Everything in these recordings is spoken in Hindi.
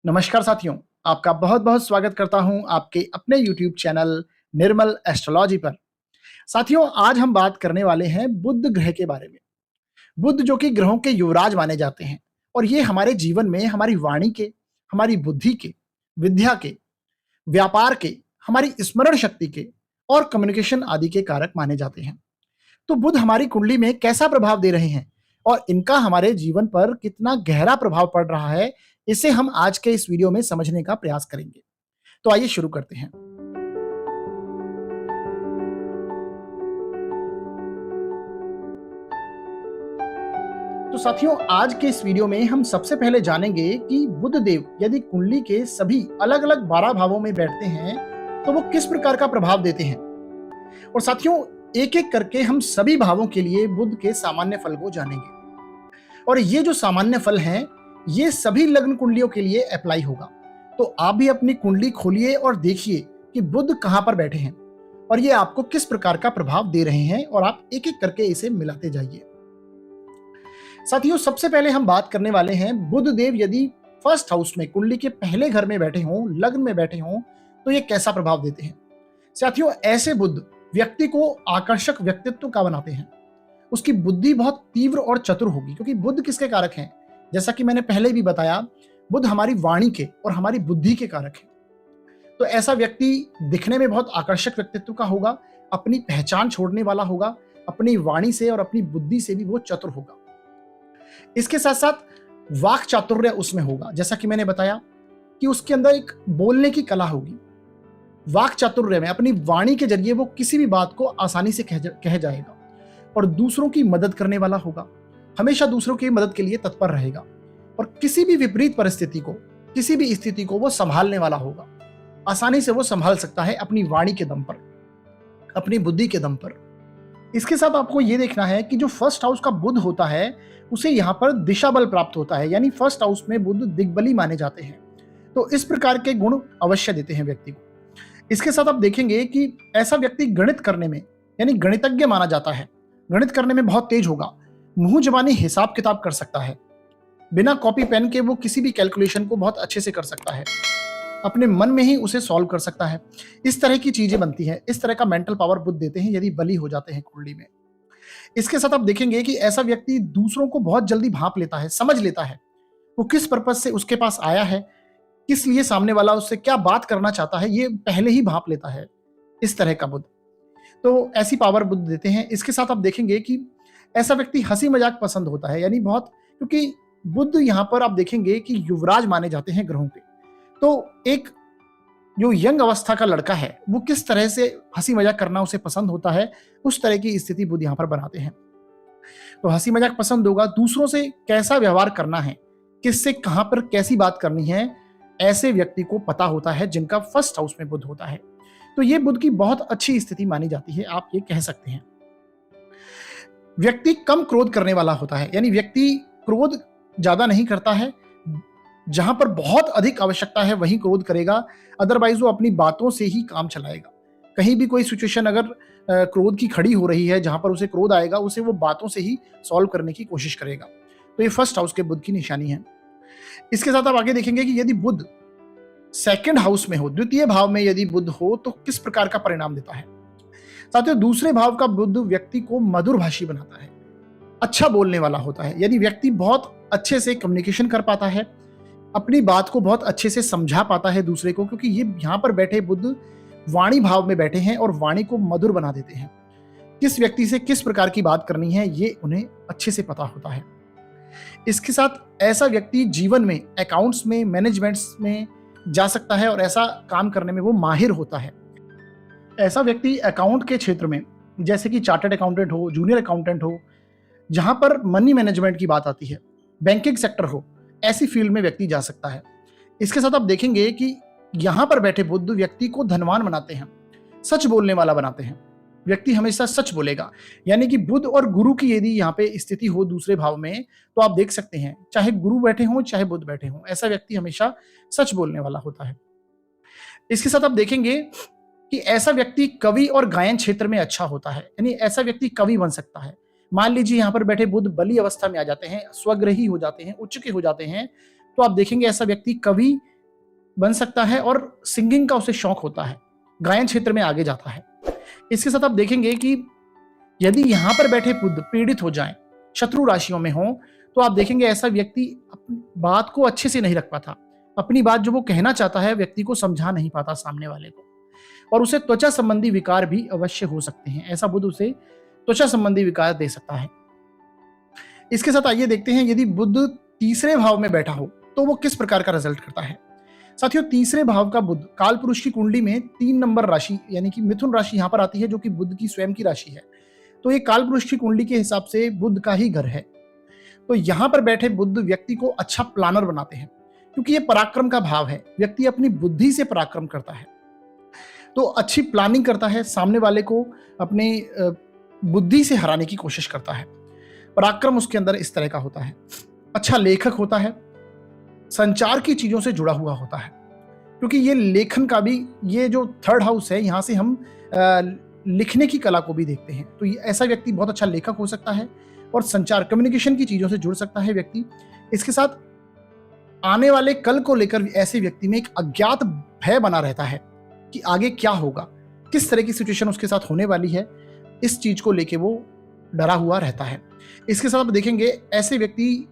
नमस्कार साथियों, आपका बहुत बहुत स्वागत करता हूं आपके अपने YouTube चैनल निर्मल एस्ट्रोलॉजी पर। साथियों, आज हम बात करने वाले हैं बुध ग्रह के बारे में। बुध जो कि ग्रहों के युवराज माने जाते हैं और ये हमारे जीवन में हमारी वाणी के, हमारी बुद्धि के, विद्या के, व्यापार के, हमारी स्मरण शक्ति के और कम्युनिकेशन आदि के कारक माने जाते हैं। तो बुध हमारी कुंडली में कैसा प्रभाव दे रहे हैं और इनका हमारे जीवन पर कितना गहरा प्रभाव पड़ रहा है, इसे हम आज के इस वीडियो में समझने का प्रयास करेंगे। तो आइए शुरू करते हैं। तो साथियों, आज के इस वीडियो में हम सबसे पहले जानेंगे कि बुध देव यदि कुंडली के सभी अलग अलग 12 भावों में बैठते हैं तो वो किस प्रकार का प्रभाव देते हैं। और साथियों, एक एक करके हम सभी भावों के लिए बुध के सामान्य फल को जानेंगे और ये जो सामान्य फल हैं ये सभी लग्न कुंडलियों के लिए अप्लाई होगा। तो आप भी अपनी कुंडली खोलिए और देखिए कि बुध कहां पर बैठे हैं और ये आपको किस प्रकार का प्रभाव दे रहे हैं और आप एक एक करके इसे मिलाते जाइए। साथियों, सबसे पहले हम बात करने वाले हैं बुध देव यदि फर्स्ट हाउस में कुंडली के पहले घर में बैठे हों, लग्न में बैठे हों, तो ये कैसा प्रभाव देते हैं। साथियों, ऐसे बुध व्यक्ति को आकर्षक व्यक्तित्व का बनाते हैं। उसकी बुद्धि बहुत तीव्र और चतुर होगी, क्योंकि बुध किसके कारक हैं? जैसा कि मैंने पहले भी बताया, बुध हमारी वाणी के और हमारी बुद्धि के कारक है। तो ऐसा व्यक्ति दिखने में बहुत आकर्षक व्यक्तित्व का होगा, अपनी पहचान छोड़ने वाला होगा, अपनी वाणी से और अपनी बुद्धि से भी वो चतुर होगा। इसके साथ साथ वाक चातुर्य उसमें होगा, जैसा कि मैंने बताया कि उसके अंदर एक बोलने की कला होगी। वाक चातुर्य में अपनी वाणी के जरिए वो किसी भी बात को आसानी से कह जाएगा और दूसरों की मदद करने वाला होगा, हमेशा दूसरों की मदद के लिए तत्पर रहेगा और किसी भी विपरीत परिस्थिति को, किसी भी स्थिति को वो संभालने वाला होगा। आसानी से वो संभाल सकता है अपनी वाणी के दम पर, अपनी बुद्धि के दम पर। इसके साथ आपको ये देखना है कि जो फर्स्ट हाउस का बुध होता है उसे यहाँ पर दिशा बल प्राप्त होता है, यानी फर्स्ट हाउस में बुध दिग्बली माने जाते हैं। तो इस प्रकार के गुण अवश्य देते हैं व्यक्ति को। इसके साथ आप देखेंगे कि ऐसा व्यक्ति गणित करने में, यानी गणितज्ञ माना जाता है। गणित करने में बहुत तेज होगा, मुंह जबानी हिसाब किताब कर सकता है, बिना कॉपी पेन के वो किसी भी कैलकुलेशन को बहुत अच्छे से कर सकता है, अपने मन में ही उसे सॉल्व कर सकता है। इस तरह की चीजें बनती हैं, इस तरह का मेंटल पावर बुध देते हैं यदि बली हो जाते हैं कुंडली में। इसके साथ आप देखेंगे कि ऐसा व्यक्ति दूसरों को बहुत जल्दी भांप लेता है, समझ लेता है वो किस पर्पज से उसके पास आया है, किस लिए सामने वाला उससे क्या बात करना चाहता है, ये पहले ही भांप लेता है। इस तरह का बुध, तो ऐसी पावर बुध देते हैं। इसके साथ आप देखेंगे कि ऐसा व्यक्ति हंसी मजाक पसंद होता है, यानी बहुत, क्योंकि बुध यहां पर आप देखेंगे कि युवराज माने जाते हैं ग्रहों के। तो एक जो यंग अवस्था का लड़का है वो किस तरह से हंसी मजाक करना उसे पसंद होता है, उस तरह की स्थिति बुध यहां पर बनाते हैं। तो हंसी मजाक पसंद होगा, दूसरों से कैसा व्यवहार करना है, किससे कहां पर कैसी बात करनी है, ऐसे व्यक्ति को पता होता है जिनका फर्स्ट हाउस में बुध होता है। तो ये बुध की बहुत अच्छी स्थिति मानी जाती है, आप ये कह सकते हैं। व्यक्ति कम क्रोध करने वाला होता है, यानी व्यक्ति क्रोध ज्यादा नहीं करता है, जहां पर बहुत अधिक आवश्यकता है वहीं क्रोध करेगा, अदरवाइज वो अपनी बातों से ही काम चलाएगा। कहीं भी कोई सिचुएशन अगर क्रोध की खड़ी हो रही है, जहां पर उसे क्रोध आएगा, उसे वो बातों से ही सॉल्व करने की कोशिश करेगा। तो ये फर्स्ट हाउस के बुध की निशानी है। इसके साथ आप आगे देखेंगे कि यदि बुध सेकंड हाउस में हो, द्वितीय भाव में यदि बुध हो, तो किस प्रकार का परिणाम देता है। साथियों, दूसरे भाव का बुध व्यक्ति को मधुरभाषी बनाता है, अच्छा बोलने वाला होता है, यानी व्यक्ति बहुत अच्छे से कम्युनिकेशन कर पाता है, अपनी बात को बहुत अच्छे से समझा पाता है दूसरे को, क्योंकि ये यहाँ पर बैठे बुध वाणी भाव में बैठे हैं और वाणी को मधुर बना देते हैं। किस व्यक्ति से किस प्रकार की बात करनी है ये उन्हें अच्छे से पता होता है। इसके साथ ऐसा व्यक्ति जीवन में अकाउंट्स में, मैनेजमेंट्स में जा सकता है और ऐसा काम करने में वो माहिर होता है। ऐसा व्यक्ति अकाउंट के क्षेत्र में, जैसे कि चार्टर्ड अकाउंटेंट हो, जूनियर अकाउंटेंट हो, जहां पर मनी मैनेजमेंट की बात आती है, बैंकिंग सेक्टर हो, ऐसी फील्ड में व्यक्ति जा सकता है। इसके साथ आप देखेंगे कि यहां पर बैठे बुध व्यक्ति को धनवान बनाते हैं, सच बोलने वाला बनाते हैं। व्यक्ति हमेशा सच बोलेगा, यानी कि बुध और गुरु की यदि यहाँ पे स्थिति हो दूसरे भाव में, तो आप देख सकते हैं चाहे गुरु बैठे हों चाहे बुध बैठे हों, ऐसा व्यक्ति हमेशा सच बोलने वाला होता है। इसके साथ आप देखेंगे कि ऐसा व्यक्ति कवि और गायन क्षेत्र में अच्छा होता है, यानी ऐसा व्यक्ति कवि बन सकता है। मान लीजिए यहाँ पर बैठे बुध बली अवस्था में आ जाते हैं, स्वग्रही हो जाते हैं, उच्च के हो जाते हैं, तो आप देखेंगे ऐसा व्यक्ति कवि बन सकता है और सिंगिंग का उसे शौक होता है, गायन क्षेत्र में आगे जाता है। इसके साथ आप देखेंगे कि यदि यहाँ पर बैठे बुध पीड़ित हो जाएं, शत्रु राशियों में हो, तो आप देखेंगे ऐसा व्यक्ति अपनी बात को अच्छे से नहीं रख पाता। अपनी बात जो वो कहना चाहता है व्यक्ति को समझा नहीं पाता सामने वाले को, और उसे त्वचा संबंधी विकार भी अवश्य हो सकते हैं। ऐसा बुध उसे त्वचा संबंधी विकार दे सकता है। इसके साथ आइए देखते हैं यदि बुध तीसरे भाव में बैठा हो तो वो किस प्रकार का रिजल्ट करता है। साथियों, तीसरे भाव का बुध काल पुरुष की कुंडली में 3 नंबर राशि यानी कि मिथुन राशि यहां पर आती है, जो कि बुध की स्वयं की राशि है। तो ये काल पुरुष की कुंडली के हिसाब से बुध का ही घर है। तो यहां पर बैठे बुध व्यक्ति को अच्छा प्लानर बनाते हैं, क्योंकि ये पराक्रम का भाव है। व्यक्ति अपनी बुद्धि से पराक्रम करता है, तो अच्छी प्लानिंग करता है, सामने वाले को अपने बुद्धि से हराने की कोशिश करता है। पराक्रम उसके अंदर इस तरह का होता है। अच्छा लेखक होता है, संचार की चीजों से जुड़ा हुआ होता है, क्योंकि ये लेखन का भी, ये जो थर्ड हाउस है, यहां से हम लिखने की कला को भी देखते हैं। तो ये ऐसा व्यक्ति बहुत अच्छा लेखक हो सकता है और संचार कम्युनिकेशन की चीजों से जुड़ सकता है व्यक्ति। इसके साथ आने वाले कल को लेकर ऐसे व्यक्ति में एक अज्ञात भय बना रहता है कि आगे क्या होगा, किस तरह की सिचुएशन उसके साथ होने वाली है, इस चीज को लेके वो डरा हुआ रहता है। इसके साथ आप देखेंगे ऐसे व्यक्ति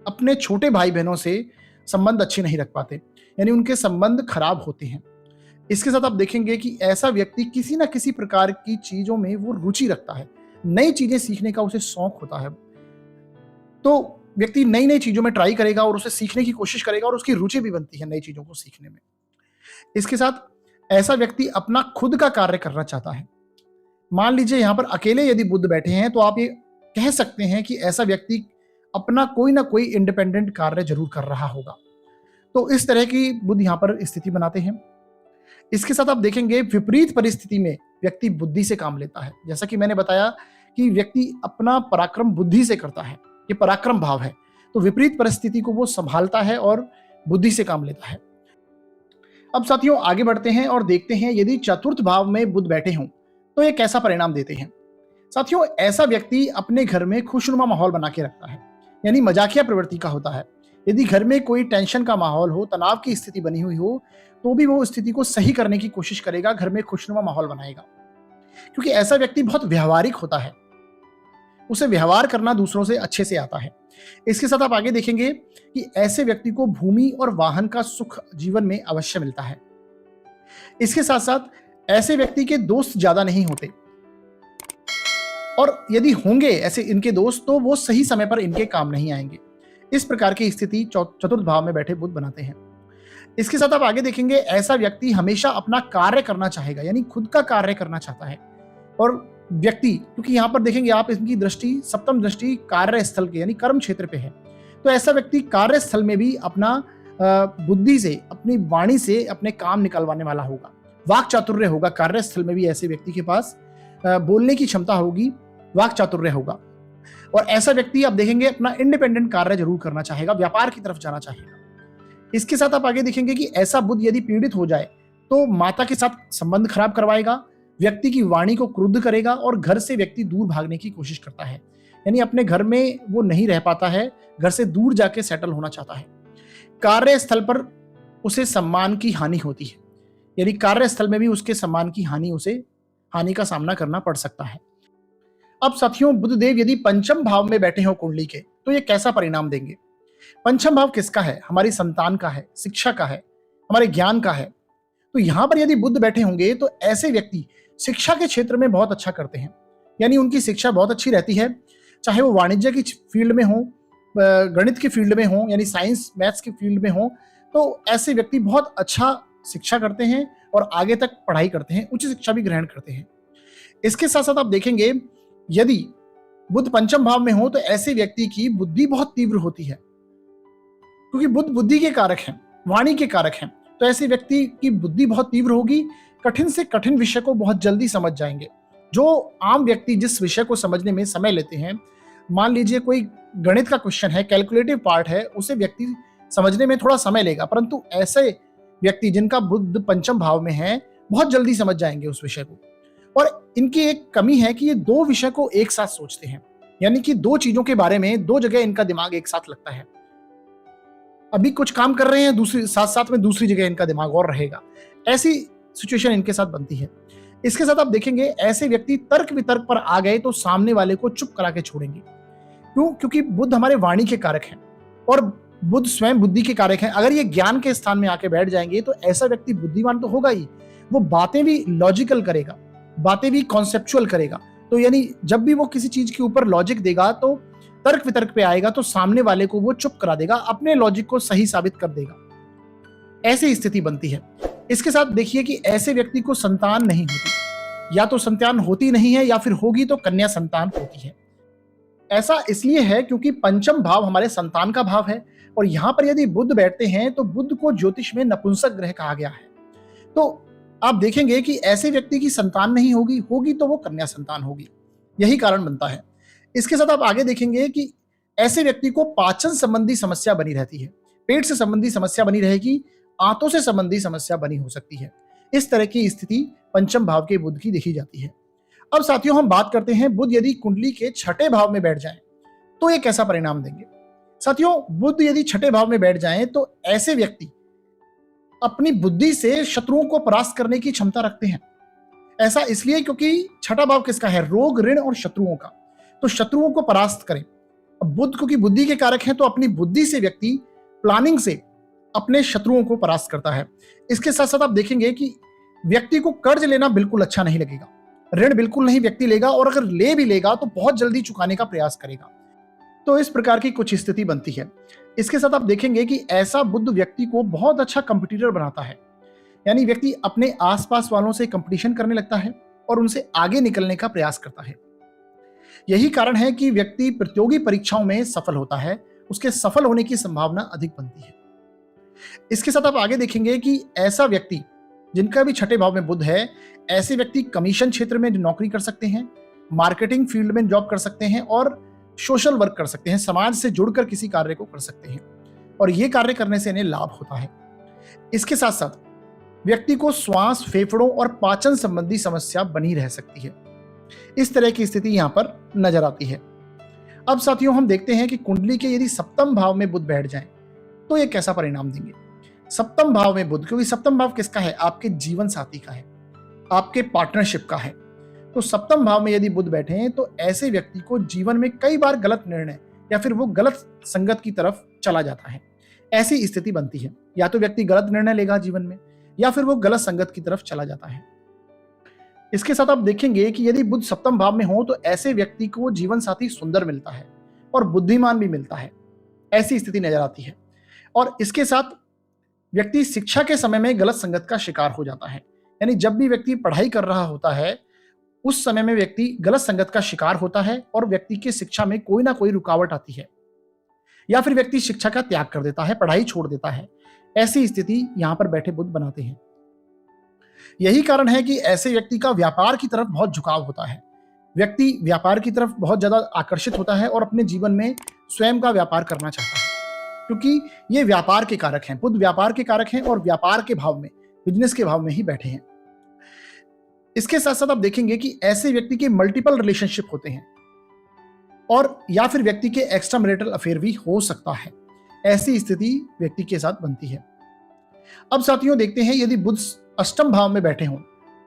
अपने छोटे भाई बहनों से संबंध अच्छे नहीं रख पाते, यानी उनके संबंध खराब होते हैं। इसके साथ आप देखेंगे कि ऐसा व्यक्ति किसी ना किसी प्रकार की चीजों में वो रुचि रखता है, नई चीजें सीखने का उसे शौक होता है। तो व्यक्ति नई नई चीजों में ट्राई करेगा और उसे सीखने की कोशिश करेगा, और उसकी रुचि भी बनती है नई चीजों को सीखने में। इसके साथ ऐसा व्यक्ति अपना खुद का कार्य करना चाहता है। मान लीजिए यहां पर अकेले यदि बुध बैठे हैं, तो आप ये कह सकते हैं कि ऐसा व्यक्ति अपना कोई ना कोई इंडिपेंडेंट कार्य जरूर कर रहा होगा। तो इस तरह की बुध यहां पर स्थिति बनाते हैं। इसके साथ आप देखेंगे विपरीत परिस्थिति में व्यक्ति बुद्धि से काम लेता है। जैसा कि मैंने बताया कि व्यक्ति अपना पराक्रम बुद्धि से करता है, ये पराक्रम भाव है। तो विपरीत परिस्थिति को वो संभालता है और बुद्धि से काम लेता है। अब साथियों आगे बढ़ते हैं और देखते हैं यदि चतुर्थ भाव में बुध बैठे हों तो ये कैसा परिणाम देते हैं। साथियों, ऐसा व्यक्ति अपने घर में खुशनुमा माहौल बना के रखता है, यानी मजाकिया प्रवृत्ति का होता है। यदि घर में कोई टेंशन का माहौल हो, तनाव की स्थिति बनी हुई हो, तो भी वो स्थिति को सही करने की कोशिश करेगा, घर में खुशनुमा माहौल बनाएगा, क्योंकि ऐसा व्यक्ति बहुत व्यवहारिक होता है। उसे व्यवहार करना दूसरों से अच्छे से आता है। इसके साथ आप आगे देखेंगे कि ऐसे व्यक्ति को भूमि और वाहन का सुख जीवन में अवश्य मिलता है। इसके साथ साथ ऐसे व्यक्ति के दोस्त ज्यादा नहीं होते, और यदि होंगे ऐसे इनके दोस्त तो वो सही समय पर इनके काम नहीं आएंगे। इस प्रकार की स्थिति चतुर्थ भाव में बैठे बुध बनाते हैं। इसके साथ आप आगे देखेंगे ऐसा व्यक्ति हमेशा अपना कार्य करना चाहेगा, यानी खुद का कार्य करना चाहता है। और व्यक्ति, क्योंकि यहां पर देखेंगे आप, इनकी दृष्टि, सप्तम दृष्टि कार्य स्थल के यानी कर्म क्षेत्र पे है, तो ऐसा व्यक्ति कार्य स्थल में भी अपना बुद्धि से, अपनी वाणी से अपने काम निकलवाने वाला होगा। वाक चातुर्य होगा कार्य स्थल में भी। ऐसे व्यक्ति के पास बोलने की क्षमता होगी, वाक चातुर्य होगा। और ऐसा व्यक्ति आप देखेंगे अपना इंडिपेंडेंट कार्य जरूर करना चाहेगा, व्यापार की तरफ जाना चाहेगा। इसके साथ आप आगे देखेंगे कि ऐसा बुध यदि पीड़ित हो जाए तो माता के साथ संबंध खराब करवाएगा, व्यक्ति की वाणी को क्रुद्ध करेगा, और घर से व्यक्ति दूर भागने की कोशिश करता है, यानी अपने घर में वो नहीं रह पाता है, घर से दूर जाके सेटल होना चाहता है। कार्यस्थल पर उसे सम्मान की हानि होती है, यानी कार्यस्थल में भी उसके सम्मान की हानि का सामना करना पड़ सकता है। अब साथियों, बुधदेव यदि पंचम भाव में बैठे हो कुंडली के, तो ये कैसा परिणाम देंगे। पंचम भाव किसका है? हमारी संतान का है, शिक्षा का है, हमारे ज्ञान का है। तो यहां पर यदि बुध बैठे होंगे तो ऐसे व्यक्ति शिक्षा के क्षेत्र में बहुत अच्छा करते हैं, यानी उनकी शिक्षा बहुत अच्छी रहती है, चाहे वो वाणिज्य की फील्ड में हो, गणित की फील्ड में हो, यानी साइंस मैथ्स की फील्ड में हो। तो ऐसे व्यक्ति बहुत अच्छा शिक्षा करते हैं और आगे तक पढ़ाई करते हैं, उच्च शिक्षा भी ग्रहण करते हैं। इसके साथ साथ आप देखेंगे यदि बुध पंचम भाव में हो तो ऐसे व्यक्ति की बुद्धि बहुत तीव्र होती है, क्योंकि बुध बुद्धि के कारक हैं, वाणी के कारक हैं। तो ऐसे व्यक्ति की बुद्धि बहुत तीव्र होगी, कठिन से कठिन विषय को बहुत जल्दी समझ जाएंगे। जो आम व्यक्ति जिस विषय को समझने में समय लेते हैं, मान लीजिए कोई गणित का क्वेश्चन है, कैलकुलेटिव पार्ट है, उसे व्यक्ति समझने में थोड़ा समय लेगा, परंतु ऐसे व्यक्ति जिनका बुध पंचम भाव में है बहुत जल्दी समझ जाएंगे उस विषय को। और इनकी एक कमी है कि ये दो विषय को एक साथ सोचते हैं, यानी कि दो चीजों के बारे में दो जगह इनका दिमाग एक साथ लगता है। अभी कुछ काम कर रहे हैं, दूसरी साथ साथ में दूसरी जगह इनका दिमाग और रहेगा। ऐसी सिचुएशन इनके साथ बनती है। इसके साथ आप देखेंगे ऐसे व्यक्ति तर्क वितर्क पर आ गए तो सामने वाले को चुप करा के छोड़ेंगे। क्यों? क्योंकि बुध हमारे वाणी के कारक हैं और बुध स्वयं बुद्धि के कारक हैं। अगर ये ज्ञान के स्थान में आके बैठ जाएंगे तो ऐसा व्यक्ति बुद्धिमान तो होगा ही, वो बातें भी लॉजिकल करेगा, बातें भी कॉन्सेप्चुअल करेगा। तो यानी जब भी वो किसी चीज के ऊपर लॉजिक देगा तो तर्क वितर्क पे आएगा तो सामने वाले को वो चुप करा देगा, अपने लॉजिक को सही साबित कर देगा। ऐसी स्थिति बनती है। इसके साथ देखिए कि ऐसे व्यक्ति को संतान नहीं होती, या तो संतान होती नहीं है या फिर होगी तो कन्या संतान होती है। ऐसा इसलिए है क्योंकि पंचम भाव हमारे संतान का भाव है और यहां पर यदि बुध बैठते हैं तो बुध को ज्योतिष में नपुंसक ग्रह कहा गया है। तो आप देखेंगे कि ऐसे व्यक्ति की संतान नहीं होगी, होगी तो वो कन्या संतान होगी। यही कारण बनता है। इसके साथ आप आगे देखेंगे कि ऐसे व्यक्ति को पाचन संबंधी समस्या बनी रहती है, पेट से संबंधी समस्या बनी रहेगी, आंतों से संबंधी समस्या बनी हो सकती है। इस तरह की स्थिति पंचम भाव के बुध की देखी जाती है। अब साथियों हम बात करते हैं बुध यदि कुंडली के छठे भाव में बैठ जाएं तो ये कैसा परिणाम देंगे। साथियों बुध यदि छठे भाव में बैठ जाएं तो ऐसे व्यक्ति अपनी बुद्धि से शत्रुओं को परास्त करने की क्षमता रखते हैं। ऐसा इसलिए क्योंकि छठा भाव किसका है? रोग, ऋण और शत्रुओं का। तो शत्रुओं को परास्त करें। अब बुध क्योंकि बुद्धि के कारक हैं तो अपनी बुद्धि से व्यक्ति प्लानिंग से अपने शत्रुओं को परास्त करता है। इसके साथ साथ आप देखेंगे कि व्यक्ति को कर्ज लेना बिल्कुल अच्छा नहीं लगेगा, ऋण बिल्कुल नहीं व्यक्ति लेगा और अगर ले भी लेगा तो बहुत जल्दी चुकाने का प्रयास करेगा। तो इस प्रकार की कुछ स्थिति बनती है। इसके साथ आप देखेंगे कि ऐसा बुध व्यक्ति को बहुत अच्छा कंपटीटर बनाता है, यानी व्यक्ति अपने आसपास वालों से कंपटीशन करने लगता है और उनसे आगे निकलने का प्रयास करता है। यही कारण है कि व्यक्ति प्रतियोगी परीक्षाओं में सफल होता है, उसके सफल होने की संभावना अधिक बनती है। इसके साथ आप आगे देखेंगे कि ऐसा व्यक्ति जिनका भी छठे भाव में बुध है, ऐसे व्यक्ति कमीशन क्षेत्र में नौकरी कर सकते हैं, मार्केटिंग फील्ड में जॉब कर सकते हैं और सोशल वर्क कर सकते हैं, समाज से जुड़कर किसी कार्य को कर सकते हैं और ये कार्य करने से इन्हें लाभ होता है। इसके साथ साथ व्यक्ति को श्वास, फेफड़ों और पाचन संबंधी समस्या बनी रह सकती है। इस तरह की स्थिति यहां पर नजर आती है। अब साथियों हम देखते हैं कि कुंडली के यदि सप्तम भाव में बुध बैठ जाएं तो ये कैसा परिणाम देंगे। सप्तम भाव में बुध, क्योंकि सप्तम भाव किसका है? आपके जीवन साथी का है, आपके पार्टनरशिप का है। तो सप्तम भाव में यदि बुध बैठे हैं तो ऐसे व्यक्ति को जीवन में कई बार गलत निर्णय या फिर वो गलत संगत की तरफ चला जाता है। ऐसी स्थिति बनती है, या तो व्यक्ति गलत निर्णय लेगा जीवन में या फिर वो गलत संगत की तरफ चला जाता है। इसके साथ आप देखेंगे कि यदि बुध सप्तम भाव में हो तो ऐसे व्यक्ति को जीवन साथी सुंदर मिलता है और बुद्धिमान भी मिलता है। ऐसी स्थिति नजर आती है। और इसके साथ व्यक्ति शिक्षा के समय में गलत संगत का शिकार हो जाता है, यानी जब भी व्यक्ति पढ़ाई कर रहा होता है उस समय में व्यक्ति गलत संगत का शिकार होता है और व्यक्ति की शिक्षा में कोई ना कोई रुकावट आती है या फिर व्यक्ति शिक्षा का त्याग कर देता है, पढ़ाई छोड़ देता है। ऐसी स्थिति यहां पर बैठे बुध बनाते हैं। यही कारण है कि ऐसे व्यक्ति का व्यापार की तरफ बहुत झुकाव होता है। व्यक्ति व्यापार की तरफ बहुत ज्यादा आकर्षित होता है और अपने जीवन में स्वयं का व्यापार करना चाहता है, क्योंकि ये व्यापार के कारक हैं। बुध व्यापार के कारक हैं और व्यापार के भाव में, बिजनेस के भाव में ही बैठे हैं। इसके साथ साथ आप देखेंगे कि ऐसे व्यक्ति के मल्टीपल रिलेशनशिप होते हैं और या फिर व्यक्ति के एक्स्ट्रा मैरिटल अफेयर भी हो सकता है। ऐसी स्थिति व्यक्ति के साथ बनती है। अब साथियों देखते हैं यदि बुध अष्टम भाव में बैठे हों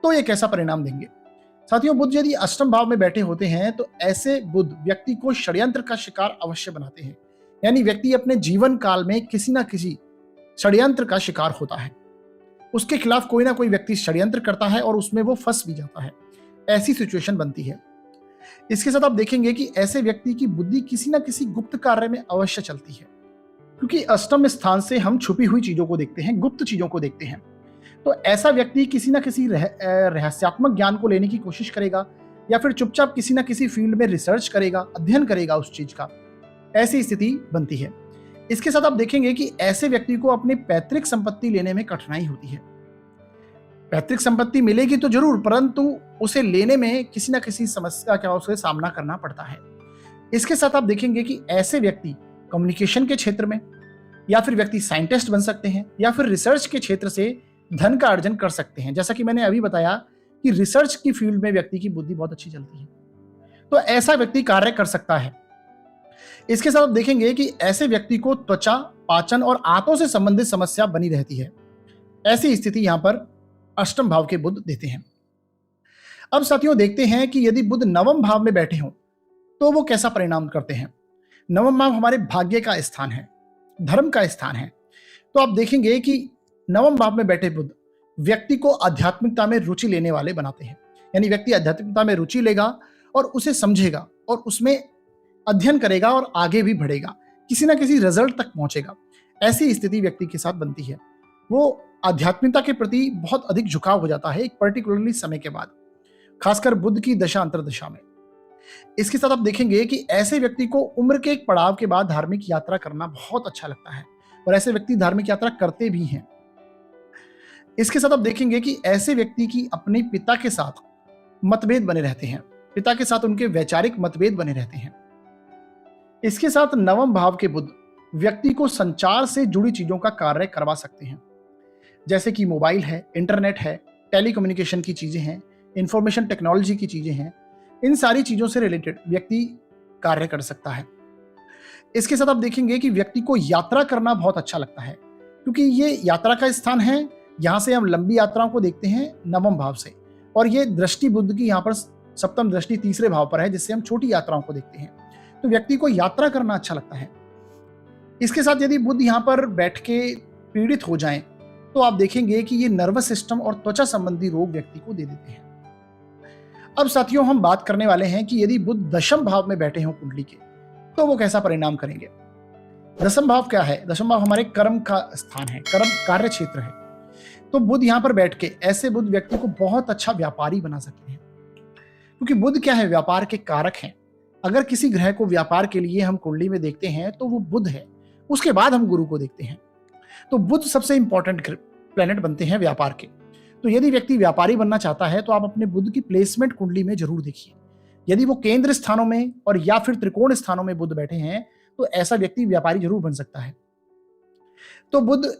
तो ये कैसा परिणाम देंगे। साथियों बुध यदि अष्टम भाव में बैठे होते हैं तो ऐसे बुध व्यक्ति को षड्यंत्र का शिकार अवश्य बनाते हैं, यानी व्यक्ति अपने जीवन काल में किसी ना किसी षड्यंत्र का शिकार होता है। उसके खिलाफ कोई ना कोई व्यक्ति षड्यंत्र करता है और उसमें वो फंस भी जाता है। ऐसी सिचुएशन बनती है। इसके साथ आप देखेंगे कि ऐसे व्यक्ति की बुद्धि किसी ना किसी गुप्त कार्य में अवश्य चलती है, क्योंकि अष्टम स्थान से हम छुपी हुई चीजों को देखते हैं, गुप्त चीजों को देखते हैं। तो ऐसा व्यक्ति किसी ना किसी रहस्यात्मक ज्ञान को लेने की कोशिश करेगा या फिर चुपचाप किसी ना किसी फील्ड में रिसर्च करेगा, अध्ययन करेगा उस चीज का। ऐसी स्थिति बनती है। इसके साथ आप देखेंगे कि ऐसे व्यक्ति को अपनी पैतृक संपत्ति लेने में कठिनाई होती है। पैतृक संपत्ति मिलेगी तो जरूर, परंतु उसे लेने में किसी ना किसी समस्या का उसे सामना करना पड़ता है। इसके साथ आप देखेंगे कि ऐसे व्यक्ति कम्युनिकेशन के क्षेत्र में या फिर व्यक्ति साइंटिस्ट बन सकते हैं या फिर रिसर्च के क्षेत्र से धन का अर्जन कर सकते हैं। जैसा कि मैंने अभी बताया कि रिसर्च की फील्ड में व्यक्ति की बुद्धि बहुत अच्छी चलती है, तो ऐसा व्यक्ति कार्य कर सकता है। इसके साथ आप देखेंगे कि ऐसे व्यक्ति को त्वचा पाचन और आंतों से संबंधित समस्या बनी रहती है। ऐसी स्थिति यहां पर अष्टम भाव के बुध देते हैं। अब साथियों देखते हैं कि यदि बुध नवम भाव में बैठे हों तो वो कैसा परिणाम करते हैं। नवम भाव हमारे भाग्य का स्थान है, धर्म का स्थान है। तो आप देखेंगे कि नवम भाव में बैठे बुध व्यक्ति को आध्यात्मिकता में रुचि लेने वाले बनाते हैं। यानी व्यक्ति आध्यात्मिकता में रुचि लेगा और उसे समझेगा और उसमें अध्ययन करेगा और आगे भी बढ़ेगा, किसी ना किसी रिजल्ट तक पहुंचेगा। ऐसी स्थिति व्यक्ति के साथ बनती है। वो आध्यात्मिकता के प्रति बहुत अधिक झुकाव हो जाता है एक पर्टिकुलरली समय के बाद, खासकर बुध की दशा अंतर्दशा में। इसके साथ आप देखेंगे कि ऐसे व्यक्ति को उम्र के एक पड़ाव के बाद धार्मिक यात्रा करना बहुत अच्छा लगता है और ऐसे व्यक्ति धार्मिक यात्रा करते भी हैं। इसके साथ आप देखेंगे कि ऐसे व्यक्ति की अपने पिता के साथ मतभेद बने रहते हैं, पिता के साथ उनके वैचारिक मतभेद बने रहते हैं। इसके साथ नवम भाव के बुध व्यक्ति को संचार से जुड़ी चीजों का कार्य करवा सकते हैं, जैसे कि मोबाइल है, इंटरनेट है, टेलीकम्युनिकेशन की चीजें हैं, इंफॉर्मेशन टेक्नोलॉजी की चीजें हैं। इन सारी चीजों से रिलेटेड व्यक्ति कार्य कर सकता है। इसके साथ आप देखेंगे कि व्यक्ति को यात्रा करना बहुत अच्छा लगता है, क्योंकि ये यात्रा का स्थान है। यहां से हम लंबी यात्राओं को देखते हैं नवम भाव से, और ये दृष्टि बुध की यहाँ पर सप्तम दृष्टि तीसरे भाव पर है, जिससे हम छोटी यात्राओं को देखते हैं। तो व्यक्ति को यात्रा करना अच्छा लगता है। इसके साथ यदि बुध यहाँ पर बैठ के पीड़ित हो जाएं, तो आप देखेंगे कि ये नर्वस सिस्टम और त्वचा संबंधी रोग व्यक्ति को दे देते हैं। अब साथियों हम बात करने वाले हैं कि यदि बुध दशम भाव में बैठे हों कुंडली के, तो वो कैसा परिणाम करेंगे। दशम भाव क्या है? दशम भाव हमारे कर्म का स्थान है, कर्म कार्य क्षेत्र है। तो बुध यहां पर बैठ के ऐसे बुध व्यक्ति को बहुत अच्छा व्यापारी बना सकते हैं, क्योंकि बुध क्या है? व्यापार के कारक हैं। अगर किसी ग्रह को व्यापार के लिए हम कुंडली में देखते हैं तो वो बुध है, उसके बाद हम गुरु को देखते हैं। तो बुध सबसे इंपॉर्टेंट प्लेनेट बनते हैं व्यापार के। तो यदि व्यक्ति व्यापारी बनना चाहता है तो आप अपने बुध की प्लेसमेंट कुंडली में जरूर देखिए। यदि वो केंद्र स्थानों में और या फिर त्रिकोण स्थानों में बुध बैठे हैं तो ऐसा व्यक्ति व्यापारी जरूर बन सकता है। तो बुध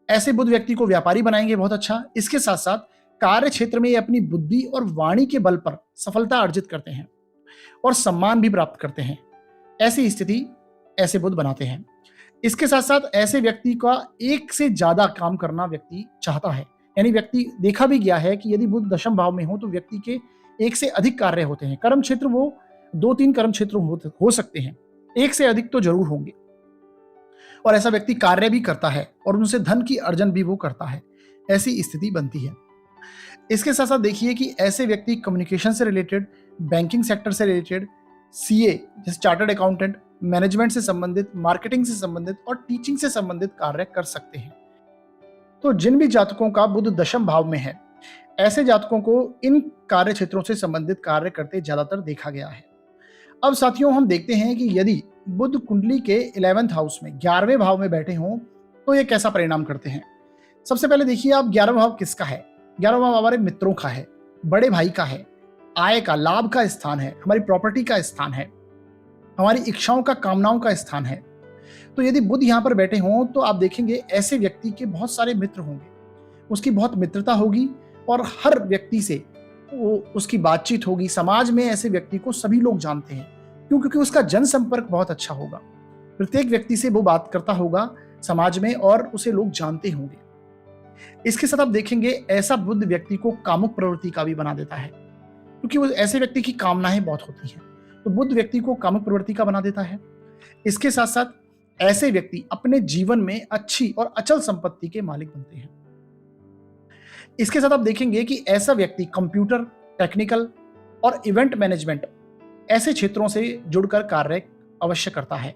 ऐसे बुध व्यक्ति को व्यापारी बनाएंगे बहुत अच्छा। इसके साथ साथ कार्य क्षेत्र में अपनी बुद्धि और वाणी के बल पर सफलता अर्जित करते हैं और सम्मान भी प्राप्त करते हैं। ऐसी स्थिति ऐसे बुध बनाते हैं। इसके साथ साथ ऐसे व्यक्ति का एक से ज्यादा काम करना व्यक्ति चाहता है। यानी व्यक्ति देखा भी गया है कि यदि बुध दशम भाव में हो तो व्यक्ति के एक से अधिक कार्य होते हैं। कर्म क्षेत्र वो 2-3 कर्म क्षेत्र हो सकते हैं, एक से अधिक तो जरूर होंगे। और ऐसा व्यक्ति कार्य भी करता है और उनसे धन की अर्जन भी वो करता है। ऐसी स्थिति बनती है। इसके साथ साथ देखिए कि ऐसे व्यक्ति कम्युनिकेशन से रिलेटेड, बैंकिंग सेक्टर से रिलेटेड, सीए जैसे चार्टर्ड अकाउंटेंट, मैनेजमेंट से संबंधित, मार्केटिंग से संबंधित और टीचिंग से संबंधित कार्य कर सकते हैं। तो जिन भी जातकों का बुध दशम भाव में है, ऐसे जातकों को इन कार्य क्षेत्रों से संबंधित कार्य करते ज्यादातर देखा गया है। अब साथियों हम देखते हैं कि यदि बुध कुंडली के 11th हाउस में 11वें भाव में बैठे हों तो ये कैसा परिणाम करते हैं। सबसे पहले देखिए आप 11वां भाव किसका है। 11वां भाव हमारे मित्रों का है, बड़े भाई का है, आय का, लाभ का स्थान है, हमारी प्रॉपर्टी का स्थान है, हमारी इच्छाओं का, कामनाओं का स्थान है। तो यदि बुध यहाँ पर बैठे हों तो आप देखेंगे ऐसे व्यक्ति के बहुत सारे मित्र होंगे, उसकी बहुत मित्रता होगी और हर व्यक्ति से उसकी बातचीत होगी। समाज में ऐसे व्यक्ति को सभी लोग जानते हैं, क्योंकि उसका जनसंपर्क बहुत अच्छा होगा। प्रत्येक व्यक्ति से वो बात करता होगा समाज में और उसे लोग जानते होंगे। इसके साथ आप देखेंगे ऐसा बुध व्यक्ति को कामुक प्रवृत्ति का भी बना देता है, क्योंकि वो ऐसे व्यक्ति की कामनाएं बहुत होती हैं। तो बुध व्यक्ति को कामुक प्रवृत्ति का बना देता है। इसके साथ साथ ऐसे व्यक्ति अपने जीवन में अच्छी और अचल संपत्ति के मालिक बनते हैं। इसके साथ आप देखेंगे कि ऐसा व्यक्ति कंप्यूटर, टेक्निकल और इवेंट मैनेजमेंट ऐसे क्षेत्रों से जुड़कर कार्य अवश्य करता है।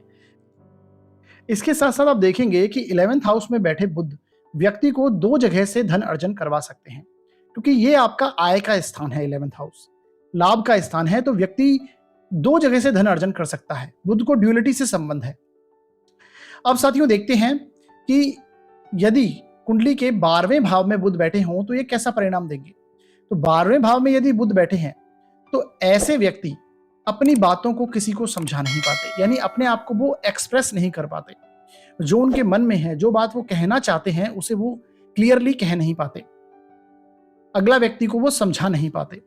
इसके साथ साथ आप देखेंगे कि 11th हाउस में बैठे बुध व्यक्ति को 2 जगह से धन अर्जन करवा सकते हैं, क्योंकि ये आपका आय का स्थान है, 11th हाउस लाभ का स्थान है। तो व्यक्ति 2 जगह से धन अर्जन कर सकता है। बुध को ड्यूअलिटी से संबंध है। अब साथियों देखते हैं कि यदि कुंडली के 12वें भाव में बुध बैठे हों तो ये कैसा परिणाम देंगे। तो 12वें भाव में यदि बुध बैठे हैं तो ऐसे व्यक्ति अपनी बातों को किसी को समझा नहीं पाते, यानी अपने आप को वो एक्सप्रेस नहीं कर पाते। जो उनके मन में है, जो बात वो कहना चाहते हैं, उसे वो क्लियरली कह नहीं पाते, अगला व्यक्ति को वो समझा नहीं पाते।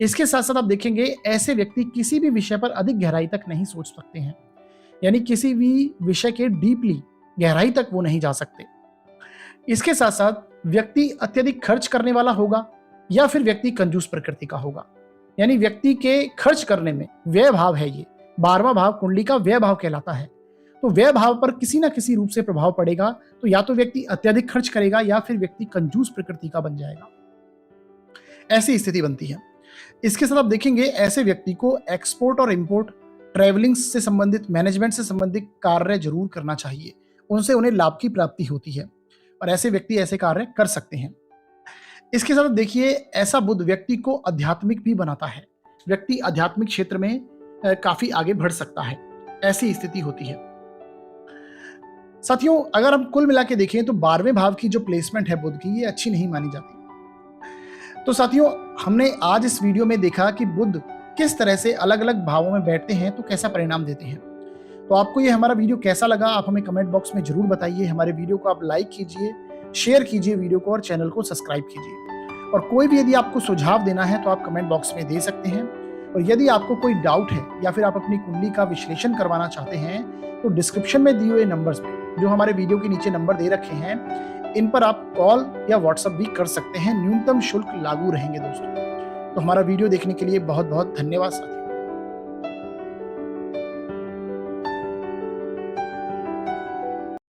इसके साथ साथ आप देखेंगे ऐसे व्यक्ति किसी भी विषय पर अधिक गहराई तक नहीं सोच सकते हैं, यानी किसी भी विषय के डीपली गहराई तक वो नहीं जा सकते। इसके साथ साथ व्यक्ति अत्यधिक खर्च करने वाला होगा या फिर व्यक्ति कंजूस प्रकृति का होगा। यानी व्यक्ति के खर्च करने में व्यय भाव है, ये 12वां भाव कुंडली का व्यय भाव कहलाता है। तो व्यय भाव पर किसी ना किसी रूप से प्रभाव पड़ेगा। तो या तो व्यक्ति अत्यधिक खर्च करेगा या फिर व्यक्ति कंजूस प्रकृति का बन जाएगा। ऐसी स्थिति बनती है। इसके साथ आप देखेंगे ऐसे व्यक्ति को एक्सपोर्ट और इंपोर्ट, ट्रैवलिंग से संबंधित, मैनेजमेंट से संबंधित कार्य जरूर करना चाहिए। उनसे उन्हें लाभ की प्राप्ति होती है और ऐसे व्यक्ति ऐसे कार्य कर सकते हैं। इसके साथ देखिए ऐसा बुध व्यक्ति को आध्यात्मिक भी बनाता है। व्यक्ति आध्यात्मिक क्षेत्र में काफी आगे बढ़ सकता है। ऐसी स्थिति होती है। साथियों, अगर हम कुल मिला के देखें तो 12वें भाव की जो प्लेसमेंट है बुध की, ये अच्छी नहीं मानी जाती। तो साथियों, हमने आज इस वीडियो में देखा कि बुध किस तरह से अलग अलग भावों में बैठते हैं तो कैसा परिणाम देते हैं। तो आपको ये हमारा वीडियो कैसा लगा, आप हमें कमेंट बॉक्स में जरूर बताइए। हमारे वीडियो को आप लाइक कीजिए, शेयर कीजिए वीडियो को और चैनल को सब्सक्राइब कीजिए। और कोई भी यदि आपको सुझाव देना है तो आप कमेंट बॉक्स में दे सकते हैं। और यदि आपको कोई डाउट है या फिर आप अपनी कुंडली का विश्लेषण करवाना चाहते हैं तो डिस्क्रिप्शन में दिए हुए नंबर्स पे, जो हमारे वीडियो के नीचे नंबर दे रखे हैं, इन पर आप कॉल या व्हाट्सएप भी कर सकते हैं। न्यूनतम शुल्क लागू रहेंगे दोस्तों। तो हमारा वीडियो देखने के लिए बहुत बहुत धन्यवाद साथियों।